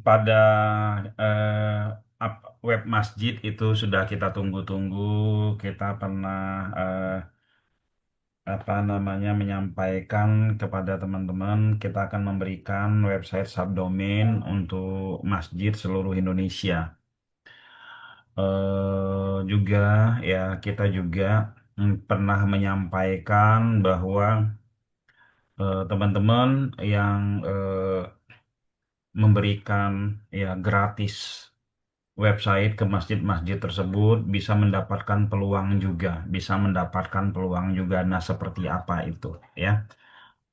pada web masjid itu sudah kita tunggu-tunggu. Kita pernah apa namanya menyampaikan kepada teman-teman kita akan memberikan website subdomain untuk masjid seluruh Indonesia. Juga ya kita juga pernah menyampaikan bahwa teman-teman yang memberikan ya gratis website ke masjid-masjid tersebut bisa mendapatkan peluang juga, bisa mendapatkan peluang juga. Nah, seperti apa itu ya?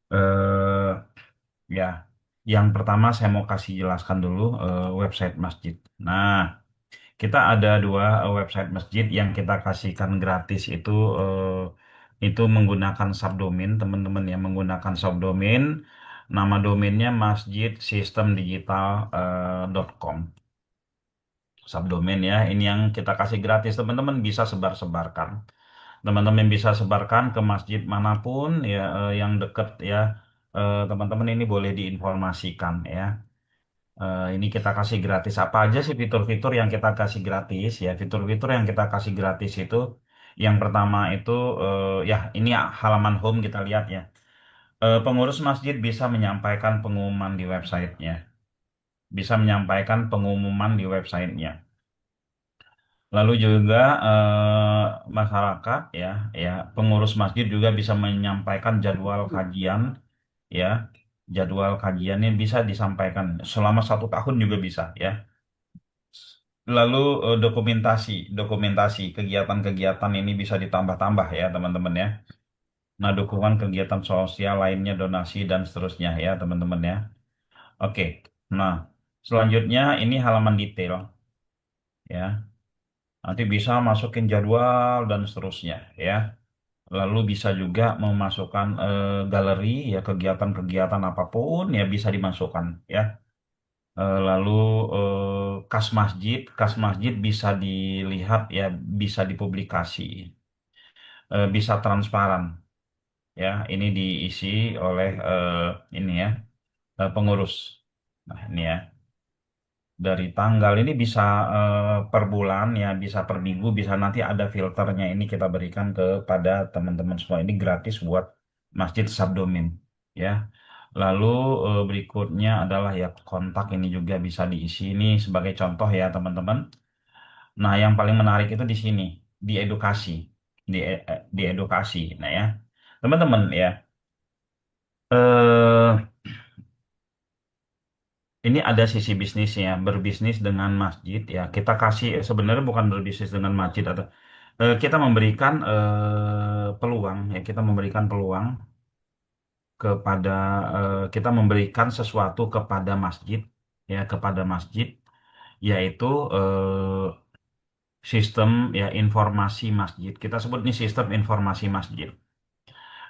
Eh, ya, yang pertama saya mau kasih jelaskan dulu website masjid. Nah, kita ada dua website masjid yang kita kasihkan gratis itu menggunakan subdomain, teman-teman yang menggunakan subdomain. Nama domainnya masjidsistemdigital.com. Subdomain ya, ini yang kita kasih gratis, teman-teman bisa sebar-sebarkan. Teman-teman bisa sebarkan ke masjid manapun ya, yang dekat ya. Teman-teman ini boleh diinformasikan ya. Ini kita kasih gratis. Apa aja sih fitur-fitur yang kita kasih gratis ya? Fitur-fitur yang kita kasih gratis itu yang pertama itu ya ini halaman home kita lihat ya. Pengurus masjid bisa menyampaikan pengumuman di websitenya. Bisa menyampaikan pengumuman di websitenya. Lalu juga masyarakat ya, ya pengurus masjid juga bisa menyampaikan jadwal kajian ya, jadwal kajiannya bisa disampaikan selama 1 tahun juga bisa ya. Lalu dokumentasi, dokumentasi kegiatan-kegiatan ini bisa ditambah-tambah ya teman-teman ya. Nah, dukungan kegiatan sosial lainnya, donasi dan seterusnya ya teman-teman ya. Oke, nah selanjutnya ini halaman detail ya. Nanti bisa masukin jadwal dan seterusnya ya. Lalu bisa juga memasukkan galeri ya kegiatan-kegiatan apapun ya bisa dimasukkan ya. Lalu kas masjid bisa dilihat ya, bisa dipublikasi, bisa transparan ya. Ini diisi oleh ini ya pengurus. Nah ini ya. Dari tanggal ini bisa per bulan ya, bisa per minggu, bisa nanti ada filternya ini kita berikan kepada teman-teman semua. Ini gratis buat Masjid Subdomin ya. Lalu berikutnya adalah ya kontak ini juga bisa diisi ini sebagai contoh ya teman-teman. Nah, yang paling menarik itu di sini, di edukasi, di edukasi. Nah ya, teman-teman ya. eh Ini ada sisi bisnisnya, berbisnis dengan masjid ya. Kita kasih sebenarnya bukan berbisnis dengan masjid atau kita memberikan peluang ya, kita memberikan peluang kepada kita memberikan sesuatu kepada masjid ya, kepada masjid yaitu sistem ya informasi masjid. Kita sebut ini sistem informasi masjid.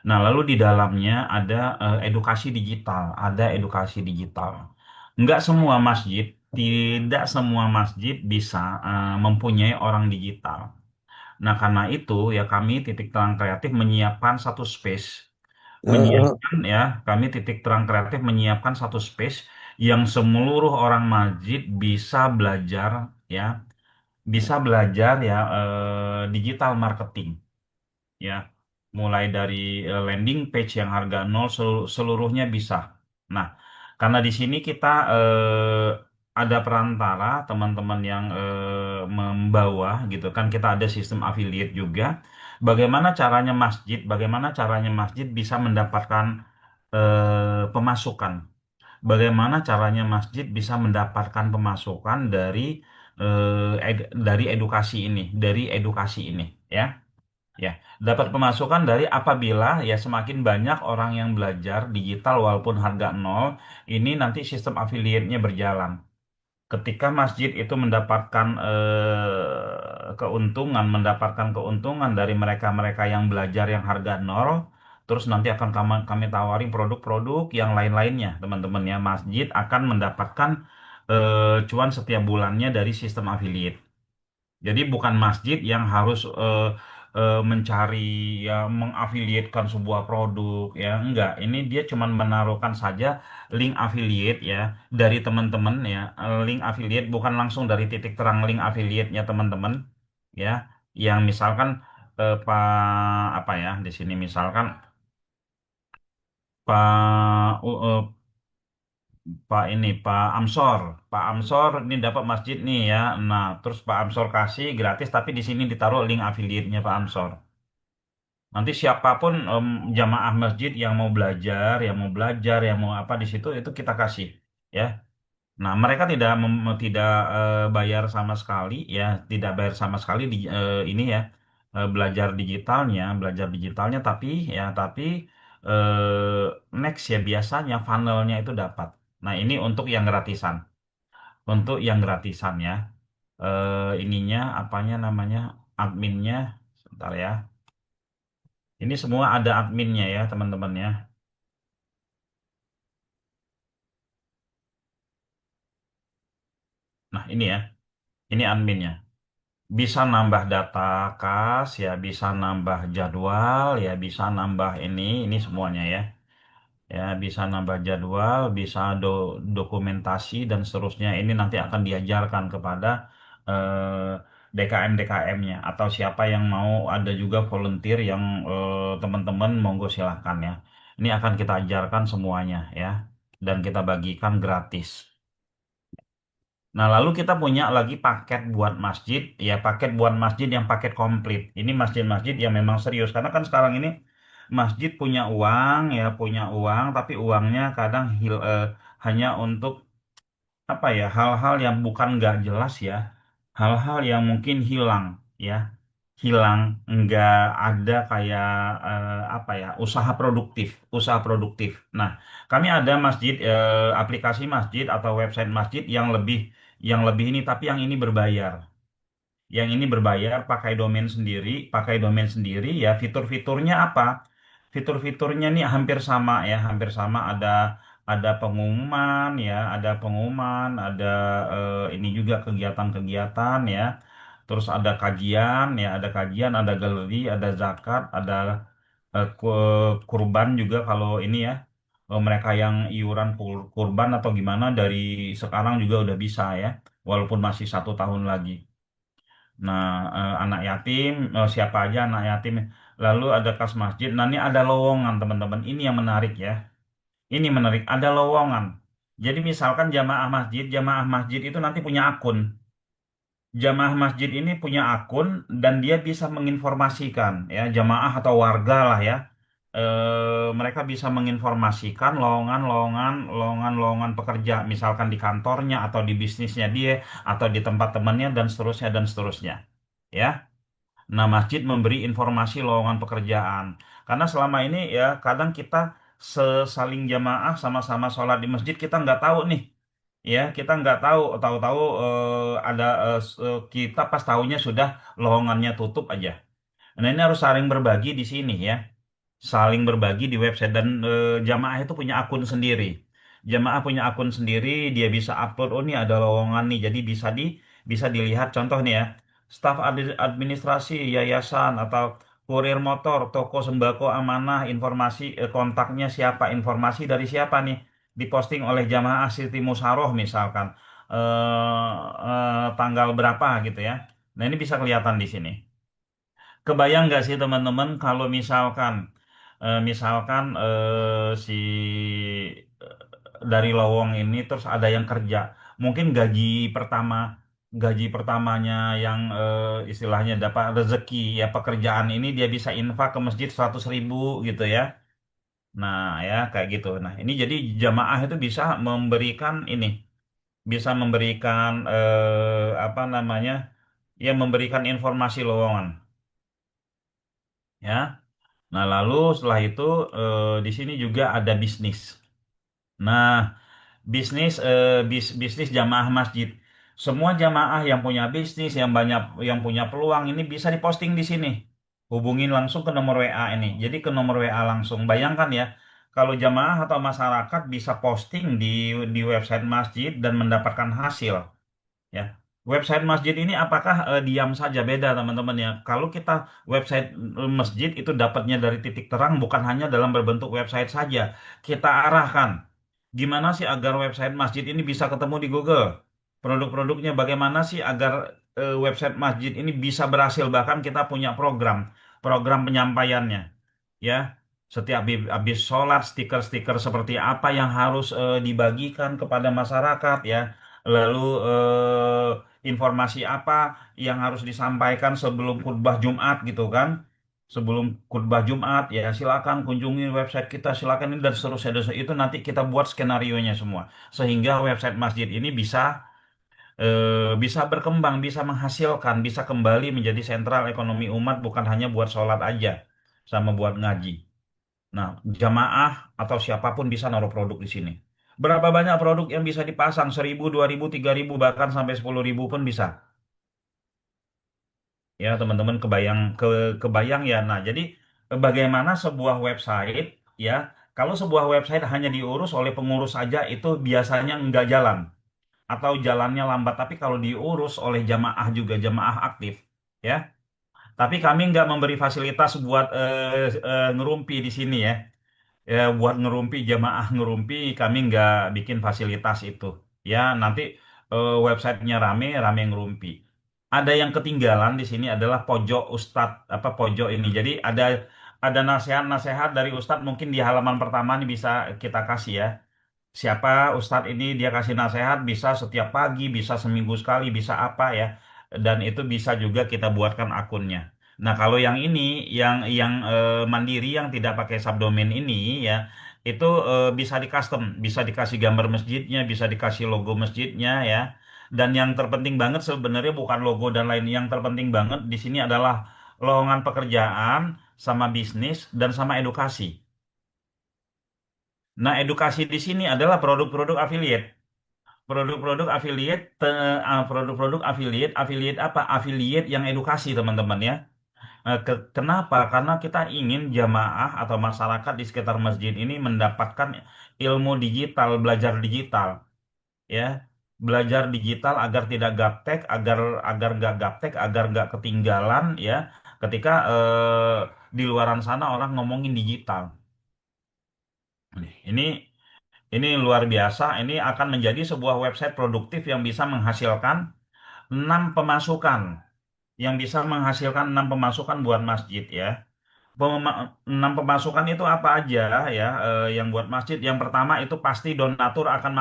Nah, lalu di dalamnya ada edukasi digital, ada edukasi digital. Enggak semua masjid, tidak semua masjid bisa mempunyai orang digital. Nah, karena itu ya kami Titik Terang Kreatif menyiapkan satu space, Heeh. menyiapkan ya, kami Titik Terang Kreatif menyiapkan satu space yang seluruh orang masjid bisa belajar ya, bisa belajar ya digital marketing ya, mulai dari landing page yang harga nol seluruhnya bisa. Nah, karena di sini kita ada perantara teman-teman yang membawa gitu kan, kita ada sistem affiliate juga. Bagaimana caranya masjid bisa mendapatkan pemasukan? Bagaimana caranya masjid bisa mendapatkan pemasukan dari edukasi ini, ya. Ya, dapat pemasukan dari apabila ya semakin banyak orang yang belajar digital walaupun harga nol, ini nanti sistem affiliate-nya berjalan. Ketika masjid itu mendapatkan keuntungan dari mereka-mereka yang belajar yang harga nol, terus nanti akan kami tawarin produk-produk yang lain-lainnya, teman-teman ya. Masjid akan mendapatkan cuan setiap bulannya dari sistem affiliate. Jadi bukan masjid yang harus mencari ya mengafiliatkan sebuah produk ya enggak. Ini dia cuman menaruhkan saja link affiliate ya dari teman-teman ya. Link affiliate bukan langsung dari titik terang link affiliate-nya teman-teman ya, yang misalkan Pak apa ya di sini misalkan Pak Amsor. Pak Amsor ini dapat masjid nih ya. Nah, terus Pak Amsor kasih gratis, tapi di sini ditaruh link affiliate-nya Pak Amsor. Nanti siapapun jamaah masjid yang mau belajar, yang mau apa di situ itu kita kasih ya. Nah, mereka tidak bayar sama sekali ya, tidak bayar sama sekali di ini ya, belajar digitalnya, tapi next ya biasanya funnelnya itu dapat. Nah, ini untuk yang gratisan, ya. Ininya apanya namanya adminnya, sebentar ya. Ini semua ada adminnya ya, teman-teman ya. Nah, ini ya, ini adminnya. Bisa nambah data kas ya, bisa nambah jadwal ya, bisa nambah ini semuanya ya. Ya, bisa nambah jadwal, bisa dokumentasi dan seterusnya. Ini nanti akan diajarkan kepada DKM-DKM-nya atau siapa yang mau, ada juga volunteer yang teman-teman monggo silahkan ya. Ini akan kita ajarkan semuanya ya, dan kita bagikan gratis. Nah, lalu kita punya lagi paket buat masjid, ya paket buat masjid yang paket komplit. Ini masjid-masjid yang memang serius, karena kan sekarang ini masjid punya uang, ya punya uang, tapi uangnya kadang hanya untuk apa ya, hal-hal yang bukan nggak jelas ya, hal-hal yang mungkin hilang, ya hilang, nggak ada kayak apa ya, usaha produktif. Nah, kami ada masjid, aplikasi masjid atau website masjid yang lebih ini, tapi yang ini berbayar. Yang ini berbayar, pakai domain sendiri ya. Fitur-fiturnya apa? Fitur-fiturnya nih hampir sama ya, hampir sama. Ada pengumuman ya, ada ini juga kegiatan-kegiatan ya. Terus ada kajian, ada galeri, ada zakat, ada kurban juga kalau ini ya. Mereka yang iuran kurban atau gimana dari sekarang juga udah bisa ya, walaupun masih 1 tahun lagi. Nah, anak yatim, siapa aja anak yatim. Lalu ada kas masjid. Nah, ini ada lowongan, teman-teman. Ini yang menarik ya. Ini menarik, ada lowongan. Jadi misalkan jamaah masjid itu nanti punya akun. Jamaah masjid ini punya akun dan dia bisa menginformasikan ya, jamaah atau warga lah ya. Mereka bisa menginformasikan lowongan pekerja, misalkan di kantornya atau di bisnisnya dia atau di tempat temannya dan seterusnya dan seterusnya. Ya. Nah, masjid memberi informasi lowongan pekerjaan. Karena selama ini ya kadang kita sesaling jamaah sama-sama sholat di masjid, kita nggak tahu nih. Ya, kita nggak tahu, tahu-tahu kita pas tahunya sudah lowongannya tutup aja. Nah, ini harus saling berbagi di sini ya, saling berbagi di website, dan jamaah itu punya akun sendiri. Jamaah punya akun sendiri, dia bisa upload, oh ini ada lowongan nih, jadi bisa dilihat, contoh nih ya, staf administrasi yayasan atau kurir motor, toko sembako amanah, informasi kontaknya siapa, informasi dari siapa nih, diposting oleh jamaah Siti Musaroh misalkan, tanggal berapa gitu ya. Nah, ini bisa kelihatan di sini. Kebayang nggak sih teman-teman kalau si dari lowong ini terus ada yang kerja, mungkin gaji pertamanya yang istilahnya dapat rezeki ya pekerjaan ini, dia bisa infak ke masjid 100.000 gitu ya. Nah ya kayak gitu. Nah, ini jadi jamaah itu bisa memberikan apa namanya, ya memberikan informasi lowongan ya. Nah, lalu setelah itu di sini juga ada bisnis. Nah, bisnis jamaah masjid. Semua jamaah yang punya bisnis, yang punya peluang ini bisa diposting di sini. Hubungin langsung ke nomor WA ini. Jadi ke nomor WA langsung. Bayangkan ya, kalau jamaah atau masyarakat bisa posting di website masjid dan mendapatkan hasil, ya. Website masjid ini apakah diam saja? Beda teman-teman ya. Kalau kita website masjid itu dapatnya dari titik terang, bukan hanya dalam berbentuk website saja. Kita arahkan. Gimana sih agar website masjid ini bisa ketemu di Google? Produk-produknya bagaimana sih agar website masjid ini bisa berhasil? Bahkan kita punya program penyampaiannya. Ya, setiap habis sholat, stiker-stiker seperti apa yang harus dibagikan kepada masyarakat ya. Lalu informasi apa yang harus disampaikan sebelum khutbah Jumat gitu kan. Sebelum khutbah Jumat ya silakan kunjungi website kita, silakan ini dan seterusnya. Dan itu nanti kita buat skenarionya semua sehingga website masjid ini bisa berkembang, bisa menghasilkan, bisa kembali menjadi sentral ekonomi umat bukan hanya buat sholat aja sama buat ngaji. Nah, jamaah atau siapapun bisa naruh produk di sini. Berapa banyak produk yang bisa dipasang? 1.000, 2.000, 3.000, bahkan sampai 10.000 pun bisa. Ya, teman-teman kebayang ya. Nah, jadi bagaimana sebuah website ya, kalau sebuah website hanya diurus oleh pengurus saja itu biasanya nggak jalan atau jalannya lambat. Tapi kalau diurus oleh jamaah juga, jamaah aktif, ya. Tapi kami nggak memberi fasilitas buat ngerumpi di sini ya. Ya buat ngerumpi jamaah ngerumpi kami nggak bikin fasilitas itu ya nanti websitenya rame ngerumpi ada yang ketinggalan di sini adalah pojok Ustadz apa pojok ini jadi ada nasihat-nasihat dari Ustadz mungkin di halaman pertama ini bisa kita kasih ya siapa Ustadz ini dia kasih nasihat bisa setiap pagi, bisa seminggu sekali, bisa apa ya. Dan itu bisa juga kita buatkan akunnya. Nah, kalau yang ini yang mandiri yang tidak pakai subdomain ini ya, itu bisa di custom, bisa dikasih gambar masjidnya, bisa dikasih logo masjidnya ya. Dan yang terpenting banget sebenarnya bukan logo dan lain yang terpenting banget di sini adalah lowongan pekerjaan sama bisnis dan sama edukasi. Nah, edukasi di sini adalah produk-produk affiliate. Produk-produk affiliate, produk-produk affiliate, affiliate apa? Affiliate yang edukasi, teman-teman ya. Kenapa? Karena kita ingin jamaah atau masyarakat di sekitar masjid ini mendapatkan ilmu digital, belajar digital, ya. Belajar digital agar tidak gaptek, agar agar nggak gaptek, agar nggak ketinggalan, ya. Ketika di luaran sana orang ngomongin digital. Ini ini luar biasa. Ini akan menjadi sebuah website produktif yang bisa menghasilkan 6 pemasukan yang bisa menghasilkan 6 pemasukan buat masjid ya. 6 pemasukan itu apa aja ya yang buat masjid. Yang pertama itu pasti donatur akan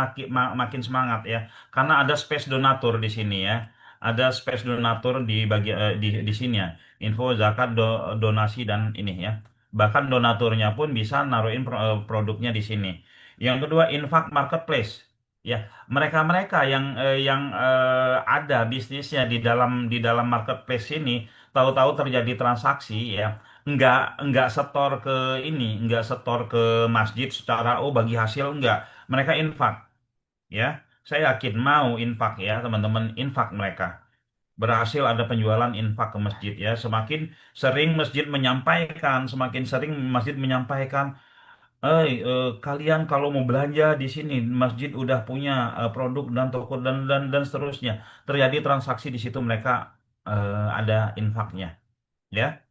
makin semangat ya. Karena ada space donatur di sini ya. Ada space donatur di sini ya. Info zakat donasi dan ini ya. Bahkan donaturnya pun bisa naruhin produknya di sini. Yang kedua infak marketplace. Ya, mereka-mereka yang ada bisnisnya di dalam marketplace ini tahu-tahu terjadi transaksi ya nggak setor ke ini nggak setor ke masjid secara oh bagi hasil nggak mereka infak ya saya yakin mau infak ya teman-teman infak mereka berhasil ada penjualan infak ke masjid ya semakin sering masjid menyampaikan kalian kalau mau belanja di sini masjid udah punya produk dan toko dan seterusnya terjadi transaksi di situ mereka ada infaknya ya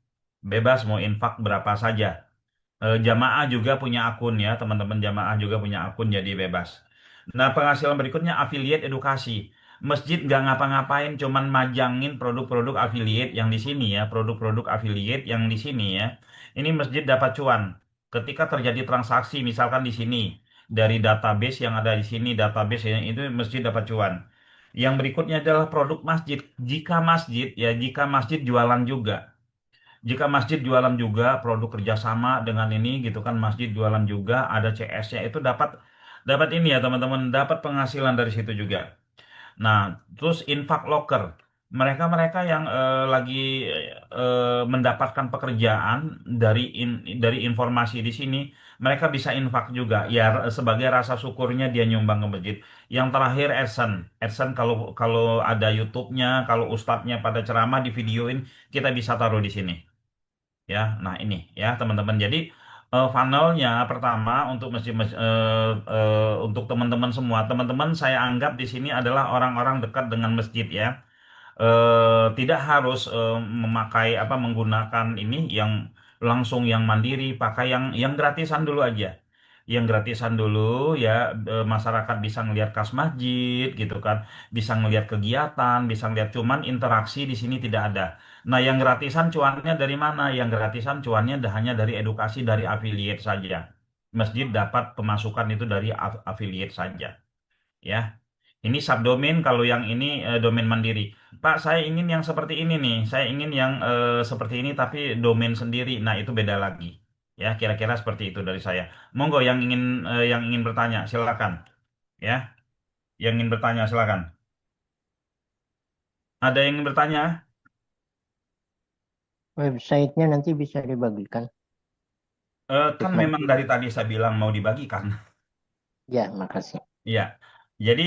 bebas mau infak berapa saja. Jamaah juga punya akun ya, teman-teman jamaah juga punya akun jadi bebas. Nah, penghasilan berikutnya affiliate edukasi. Masjid nggak ngapa-ngapain, cuman majangin produk-produk affiliate yang di sini ya, produk-produk affiliate yang di sini ya. Ini masjid dapat cuan. Ketika terjadi transaksi, misalkan di sini dari database yang ada di sini, database yang itu masjid dapat cuan. Yang berikutnya adalah produk masjid. Jika masjid jualan juga. Jika masjid jualan juga produk kerjasama dengan ini gitu kan masjid jualan juga ada CS-nya itu dapat dapat ini ya teman-teman dapat penghasilan dari situ juga. Nah terus infak loker mereka-mereka yang lagi mendapatkan pekerjaan dari informasi di sini mereka bisa infak juga ya sebagai rasa syukurnya dia nyumbang ke masjid. Yang terakhir AdSense kalau kalau ada YouTube-nya kalau ustadznya pada ceramah di videoin kita bisa taruh di sini. Ya, nah ini ya teman-teman. Jadi Funnelnya pertama untuk untuk teman-teman semua. Teman-teman saya anggap di sini adalah orang-orang dekat dengan masjid ya. Tidak harus memakai apa menggunakan ini yang langsung yang mandiri, pakai yang gratisan dulu aja. Yang gratisan dulu ya, masyarakat bisa ngelihat kas masjid gitu kan, bisa ngelihat kegiatan, bisa ngelihat, cuman interaksi di sini tidak ada. Nah, yang gratisan cuannya dari mana? Yang gratisan cuannya hanya dari edukasi, dari affiliate saja. Masjid dapat pemasukan itu dari affiliate saja, ya. Ini subdomain, kalau yang ini domain mandiri. Pak, saya ingin yang seperti ini nih. Saya ingin yang seperti ini tapi domain sendiri. Nah, itu beda lagi. Ya, kira-kira seperti itu dari saya. Monggo yang ingin bertanya, silakan. Ya, yang ingin bertanya silakan. Ada yang ingin bertanya? Websitenya nanti bisa dibagikan Kan untuk memang masjid. dari tadi saya bilang mau dibagikan. Ya, makasih. Iya, jadi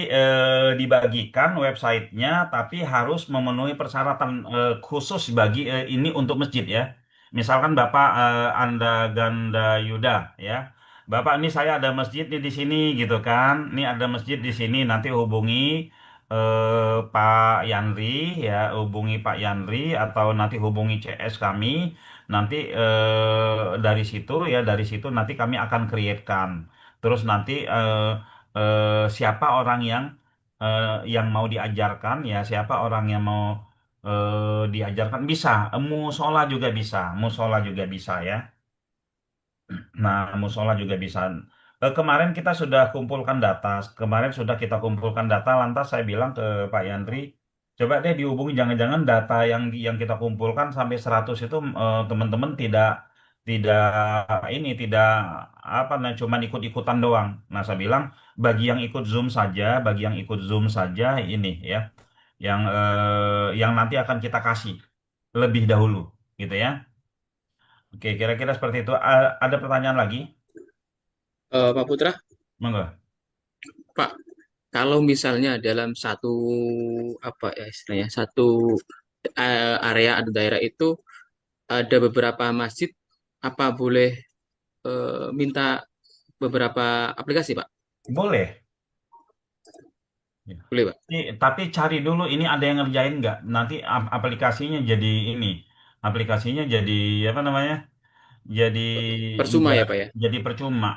dibagikan websitenya, tapi harus memenuhi persyaratan khusus bagi ini untuk masjid ya. Misalkan Bapak Anda Ganda Yuda ya, Bapak ini saya ada masjid nih di sini gitu kan, ini ada masjid di sini, nanti hubungi Pak Yanri ya, hubungi Pak Yanri atau nanti hubungi CS kami, nanti dari situ nanti kami akan create-kan. Terus nanti siapa orang yang mau diajarkan ya, siapa orang yang mau diajarkan, bisa musola juga bisa, musola juga bisa ya. Nah, musola juga bisa. Kemarin kita sudah kumpulkan data, kemarin sudah kita kumpulkan data, lantas saya bilang ke Pak Yandri, coba deh dihubungi, jangan-jangan data yang kita kumpulkan sampai 100 itu teman-teman tidak tidak apa nah cuman ikut-ikutan doang. Nah, saya bilang bagi yang ikut Zoom saja, bagi yang ikut Zoom saja ini ya, yang nanti akan kita kasih lebih dahulu gitu ya. Oke, kira-kira seperti itu. Ada pertanyaan lagi? Pak Putra, Monggo. Pak, kalau misalnya dalam satu apa ya istilahnya satu area atau daerah itu ada beberapa masjid, apa boleh minta beberapa aplikasi, Pak? Boleh. Ya. Boleh, Pak. Tapi cari dulu ini ada yang ngerjain nggak? Nanti aplikasinya jadi ini. Aplikasinya jadi apa namanya? Jadi Percuma nggak ya, Pak ya. jadi percuma.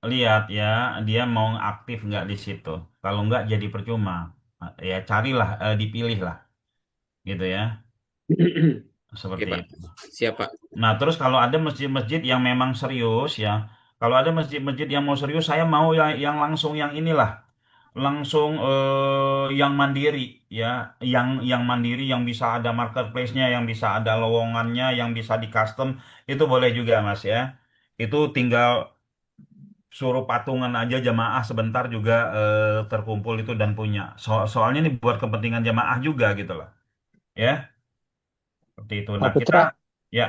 Lihat ya, dia mau aktif nggak di situ. Kalau nggak jadi percuma. Ya carilah, dipilih lah, gitu ya. Oke, Seperti Pak. itu. Siap, Pak. Nah, terus kalau ada masjid-masjid yang memang serius ya, kalau ada masjid-masjid yang mau serius, saya mau yang langsung yang inilah, langsung yang mandiri ya, yang mandiri, yang bisa ada marketplace-nya, yang bisa ada lowongannya, yang bisa di custom, itu boleh juga Mas ya. Itu tinggal suruh patungan aja jamaah sebentar juga terkumpul itu dan punya. Soalnya ini buat kepentingan jamaah juga gitu loh. Ya, seperti itu. Pak Nah, kita Putra, ya.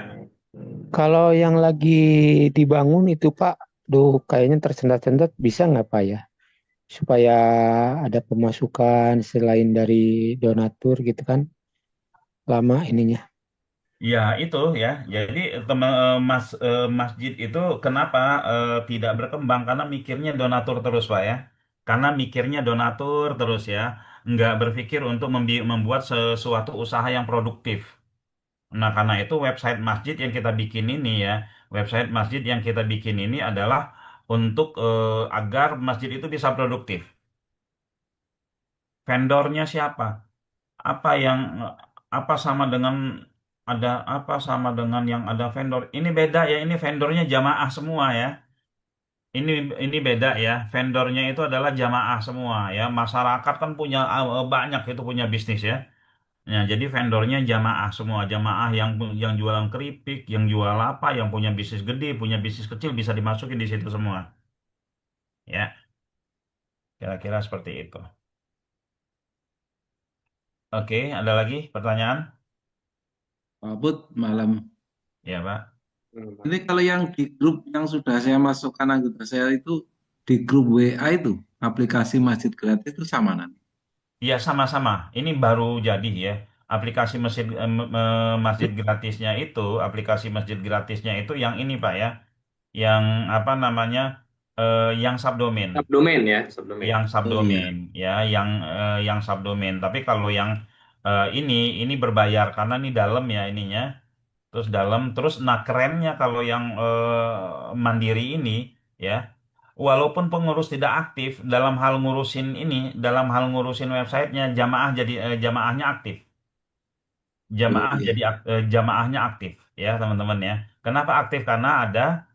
kalau yang lagi dibangun itu Pak, kayaknya tersendat-sendat bisa nggak Pak ya? Supaya ada pemasukan selain dari donatur gitu kan, lama ininya. Ya, itu ya. Jadi masjid itu kenapa tidak berkembang? Karena mikirnya donatur terus, Pak ya. Karena mikirnya donatur terus ya. Nggak berpikir untuk membuat sesuatu usaha yang produktif. Nah, karena itu website masjid yang kita bikin ini ya, website masjid yang kita bikin ini adalah untuk agar masjid itu bisa produktif. Vendornya siapa? Apa yang apa sama dengan ada apa sama dengan yang ada vendor? Ini beda ya, ini vendornya jamaah semua ya. Ini ini beda ya. Vendornya itu adalah jamaah semua ya. Masyarakat kan punya banyak itu punya bisnis ya. Ya, jadi vendornya jamaah semua, jamaah yang jualan keripik, yang jual apa, yang punya bisnis gede, punya bisnis kecil bisa dimasukin di situ semua. Ya, kira-kira seperti itu. Oke, ada lagi pertanyaan? Pak Put, malam. Ya, Pak. Ini kalau yang di grup yang sudah saya masukkan anggota saya itu di grup WA itu aplikasi Masjid Gratis itu sama nanti. Iya, sama-sama. Ini baru jadi ya. Aplikasi masjid gratisnya itu, aplikasi masjid gratisnya itu yang ini Pak ya. yang apa namanya, yang subdomain, Subdomain ya, subdomain. yang Oh iya. subdomain ya, yang subdomain. Tapi kalau yang ini berbayar karena ini dalam ya ininya, terus dalam, terus nah kerennya kalau yang mandiri ini ya, walaupun pengurus tidak aktif dalam hal ngurusin ini, dalam hal ngurusin websitenya, jamaahnya aktif. Oh iya. Jamaahnya aktif ya teman-teman ya. Kenapa aktif? Karena ada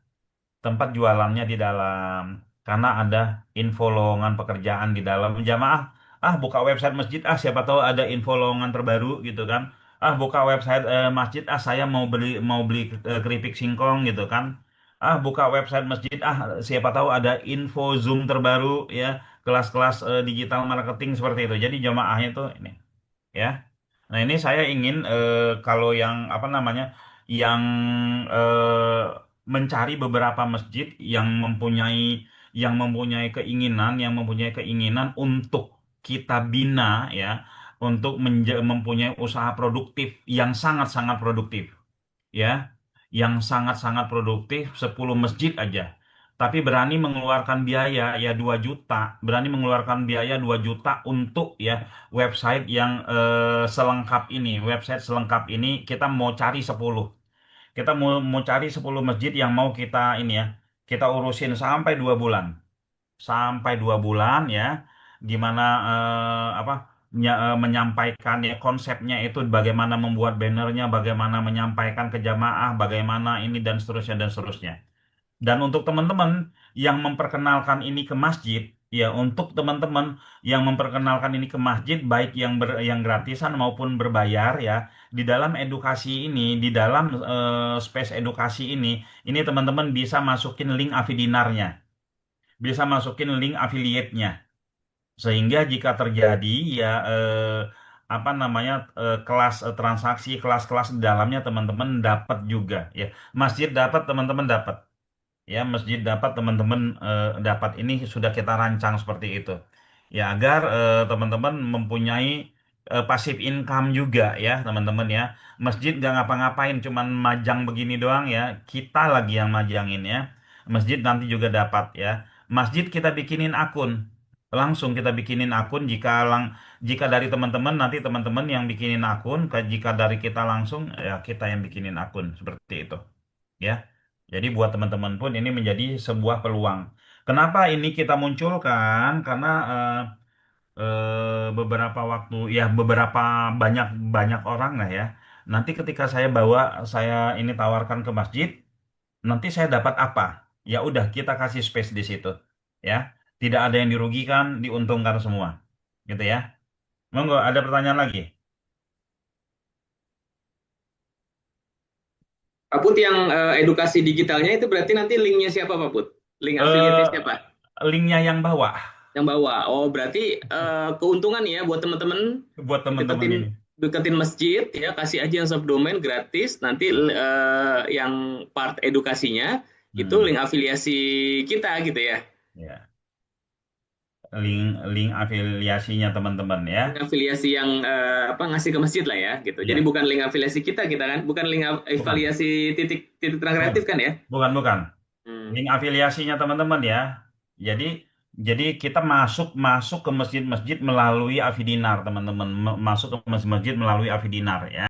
tempat jualannya di dalam, karena ada info lowongan pekerjaan di dalam. Jamaah buka website masjid, siapa tahu ada info lowongan terbaru gitu kan. Buka website masjid, saya mau beli keripik singkong gitu kan. Buka website masjid, siapa tahu ada info Zoom terbaru ya, kelas-kelas digital marketing seperti itu. Jadi jamaahnya tuh ini ya. Nah, ini saya ingin kalau yang apa namanya, yang eh, mencari beberapa masjid yang mempunyai keinginan untuk kita bina ya, untuk mempunyai usaha produktif yang sangat-sangat produktif ya, yang sangat-sangat produktif, 10 masjid aja. Tapi berani mengeluarkan biaya ya 2 juta, berani mengeluarkan biaya 2 juta untuk ya website yang selengkap ini. Website selengkap ini kita mau cari 10. Kita mau cari 10 masjid yang mau kita ini ya, kita urusin sampai 2 bulan. Sampai 2 bulan ya, gimana menyampaikan ya konsepnya itu, bagaimana membuat bannernya, bagaimana menyampaikan ke jamaah, bagaimana ini dan seterusnya dan seterusnya. Dan untuk teman-teman yang memperkenalkan ini ke masjid, ya untuk teman-teman yang memperkenalkan ini ke masjid, baik yang gratisan maupun berbayar ya, di dalam edukasi ini, di dalam space edukasi ini teman-teman bisa masukin link Afidinarnya, bisa masukin link affiliate-nya. Sehingga jika terjadi ya apa namanya, transaksi kelas-kelas di dalamnya, teman-teman dapat juga ya. Masjid dapat, teman-teman dapat. Ya, masjid dapat, teman-teman dapat. Ini sudah kita rancang seperti itu. Ya, agar teman-teman mempunyai passive income juga ya, teman-teman ya. Masjid nggak ngapa-ngapain, cuman majang begini doang ya. Kita lagi yang majangin ya. Masjid nanti juga dapat ya. Masjid kita bikinin akun. Langsung kita bikinin akun, jika dari teman-teman, nanti teman-teman yang bikinin akun, jika dari kita langsung ya kita yang bikinin akun seperti itu ya. Jadi buat teman-teman pun ini menjadi sebuah peluang. Kenapa ini kita munculkan? Karena beberapa waktu ya, beberapa banyak banyak orang lah ya. Nanti ketika saya ini tawarkan ke masjid, nanti saya dapat apa? Ya udah, kita kasih space di situ ya. Tidak ada yang dirugikan, diuntungkan semua. Gitu ya. Monggo, ada pertanyaan lagi? Pak Put, yang edukasi digitalnya itu berarti nanti linknya siapa Pak Put? Link affiliate Eh siapa? linknya yang bawah Yang bawa. Oh, berarti keuntungan ya buat teman-teman buat teman-teman deketin ini. deketin masjid ya, kasih aja yang subdomain gratis. Nanti yang part edukasinya itu Hmm, link afiliasi kita gitu ya. ya. Link afiliasinya teman-teman ya. Link afiliasi yang apa, ngasih ke masjid lah ya gitu. Jadi Ya, bukan link afiliasi kita kita kan, bukan link bukan. afiliasi titik titik terang Bukan. kreatif kan ya. Bukan. Hmm. Link afiliasinya teman-teman ya. Jadi jadi kita masuk masuk ke masjid-masjid melalui Afidinar, teman-teman. Masuk ke masjid-masjid melalui Afidinar ya.